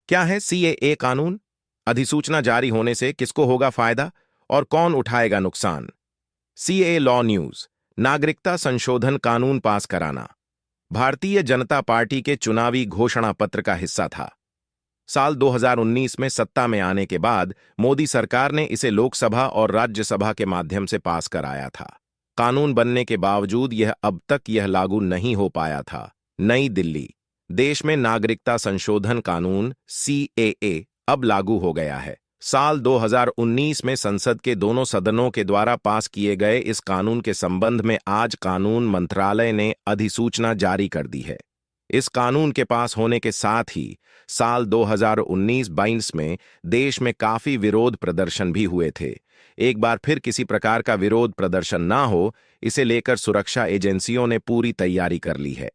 क्या है सीएए कानून? अधिसूचना जारी होने से किसको होगा फायदा और कौन उठाएगा नुकसान? CAA law news. नागरिकता संशोधन कानून पास कराना भारतीय जनता पार्टी के चुनावी घोषणा पत्र का हिस्सा था। साल 2019 में सत्ता में आने के बाद मोदी सरकार ने इसे लोकसभा और राज्यसभा के माध्यम से पास कराया था। कानून बनने के बावजूद यह अब तक लागू नहीं हो पाया था। नई दिल्ली। देश में नागरिकता संशोधन कानून सीएए अब लागू हो गया है। साल 2019 में संसद के दोनों सदनों के द्वारा पास किए गए इस कानून के संबंध में आज कानून मंत्रालय ने अधिसूचना जारी कर दी है। इस कानून के पास होने के साथ ही साल 2019-22 में देश में काफी विरोध प्रदर्शन भी हुए थे। एक बार फिर किसी प्रकार का विरोध प्रदर्शन ना हो, इसे लेकर सुरक्षा एजेंसियों ने पूरी तैयारी कर ली है।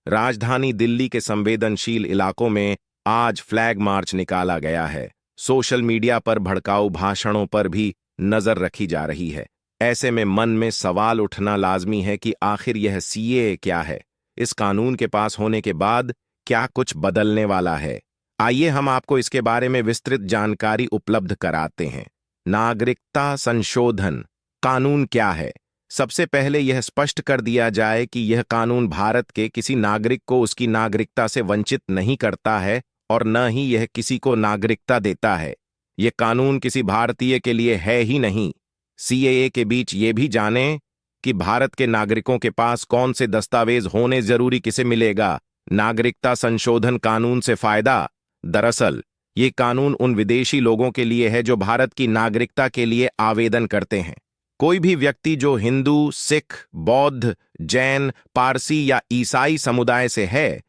राजधानी दिल्ली के संवेदनशील इलाकों में आज फ्लैग मार्च निकाला गया है। सोशल मीडिया पर भड़काऊ भाषणों पर भी नजर रखी जा रही है। ऐसे में मन में सवाल उठना लाजमी है कि आखिर यह सीएए क्या है? इस कानून के पास होने के बाद क्या कुछ बदलने वाला है? आइए हम आपको इसके बारे में विस्तृत जानकारी उपलब्ध कराते हैं। नागरिकता संशोधन कानून क्या है? सबसे पहले यह स्पष्ट कर दिया जाए कि यह कानून भारत के किसी नागरिक को उसकी नागरिकता से वंचित नहीं करता है और न ही यह किसी को नागरिकता देता है। यह कानून किसी भारतीय के लिए है ही नहीं। सीएए के बीच ये भी जानें कि भारत के नागरिकों के पास कौन से दस्तावेज होने जरूरी किसे मिलेगा। नागरिकता संशोधन कानून से फायदा। दरअसल ये कानून उन विदेशी लोगों के लिए है जो भारत की नागरिकता के लिए आवेदन करते हैं। कोई भी व्यक्ति जो हिंदू, सिख, बौद्ध, जैन, पारसी या ईसाई समुदाय से है,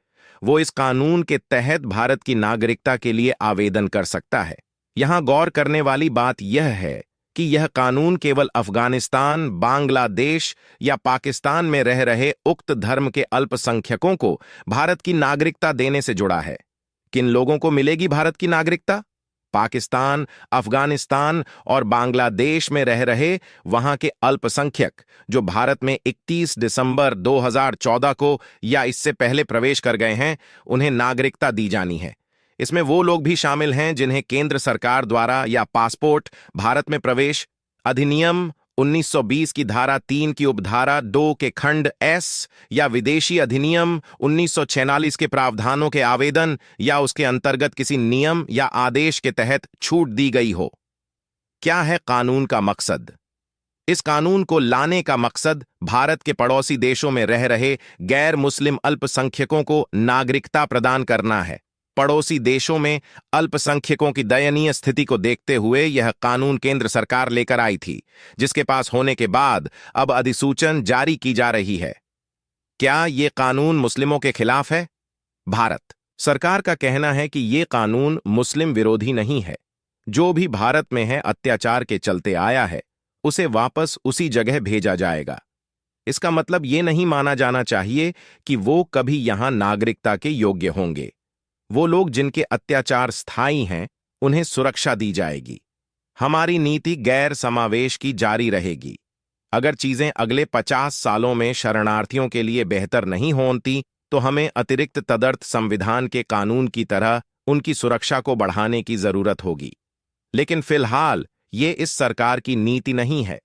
वो इस कानून के तहत भारत की नागरिकता के लिए आवेदन कर सकता है। यहां गौर करने वाली बात यह है कि यह कानून केवल अफगानिस्तान, बांग्लादेश या पाकिस्तान में रह रहे उक्त धर्म के अल्पसंख्यकों को भारत की नागरिकता देने से जुड़ा है। किन लोगों को मिलेगी भारत की नागरिकता? पाकिस्तान, अफगानिस्तान और बांग्लादेश में रह रहे वहां के अल्पसंख्यक जो भारत में 31 दिसंबर 2014 को या इससे पहले प्रवेश कर गए हैं, उन्हें नागरिकता दी जानी है। इसमें वो लोग भी शामिल हैं जिन्हें केंद्र सरकार द्वारा या पासपोर्ट, भारत में प्रवेश अधिनियम 1920 की धारा 3 की उपधारा 2 के खंड एस या विदेशी अधिनियम 1946 के प्रावधानों के आवेदन या उसके अंतर्गत किसी नियम या आदेश के तहत छूट दी गई हो। क्या है कानून का मकसद? इस कानून को लाने का मकसद भारत के पड़ोसी देशों में रह रहे गैर मुस्लिम अल्पसंख्यकों को नागरिकता प्रदान करना है। पड़ोसी देशों में अल्पसंख्यकों की दयनीय स्थिति को देखते हुए यह कानून केंद्र सरकार लेकर आई थी, जिसके पास होने के बाद अब अधिसूचना जारी की जा रही है। क्या यह कानून मुस्लिमों के खिलाफ है? भारत सरकार का कहना है कि यह कानून मुस्लिम विरोधी नहीं है। जो भी भारत में है अत्याचार के चलते आया है, उसे वापस उसी जगह भेजा जाएगा। इसका मतलब यह नहीं माना जाना चाहिए कि वो कभी यहां नागरिकता के योग्य होंगे। वो लोग जिनके अत्याचार स्थायी हैं, उन्हें सुरक्षा दी जाएगी। हमारी नीति गैर समावेश की जारी रहेगी। अगर चीजें अगले 50 सालों में शरणार्थियों के लिए बेहतर नहीं होती, तो हमें अतिरिक्त तदर्थ संविधान के कानून की तरह उनकी सुरक्षा को बढ़ाने की जरूरत होगी। लेकिन फिलहाल ये इस सरकार की नीति नहीं है।